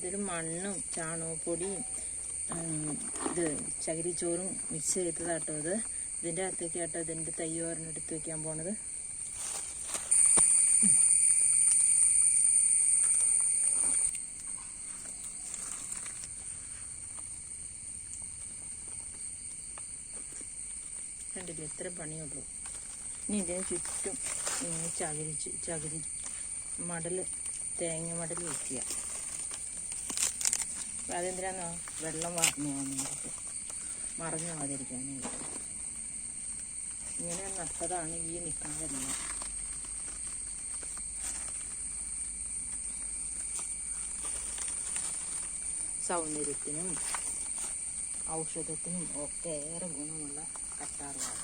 ഇതിൽ മണ്ണും ചാണകപ്പൊടിയും ഇത് ചകിരിച്ചോറും മിക്സ് ചെയ്തതാട്ടോ ഇത്. ഇതിൻ്റെ അകത്തേക്ക് കേട്ടോ ഇതിൻ്റെ തൈ ഒരെണ്ണം എടുത്ത് വയ്ക്കാൻ പോണത്. കണ്ടില്ലേ, എത്ര പണിയുള്ളൂ. ഇനി ഇതിന് ചുറ്റും ഇങ്ങനെ ചകിരി മടൽ, തേങ്ങ മടൽ വയ്ക്കുക. അതെന്തിനാന്നോ വെള്ളം വാർന്നു പോകുന്നത്, മറഞ്ഞു പോകാതിരിക്കാനായിട്ട്. ഇങ്ങനെ നട്ടതാണ് ഈ നിൽക്കുന്നതെല്ലാം. സൗന്ദര്യത്തിനും ഔഷധത്തിനും ഒക്കെ ഏറെ ഗുണമുള്ള കറ്റാർവാഴ.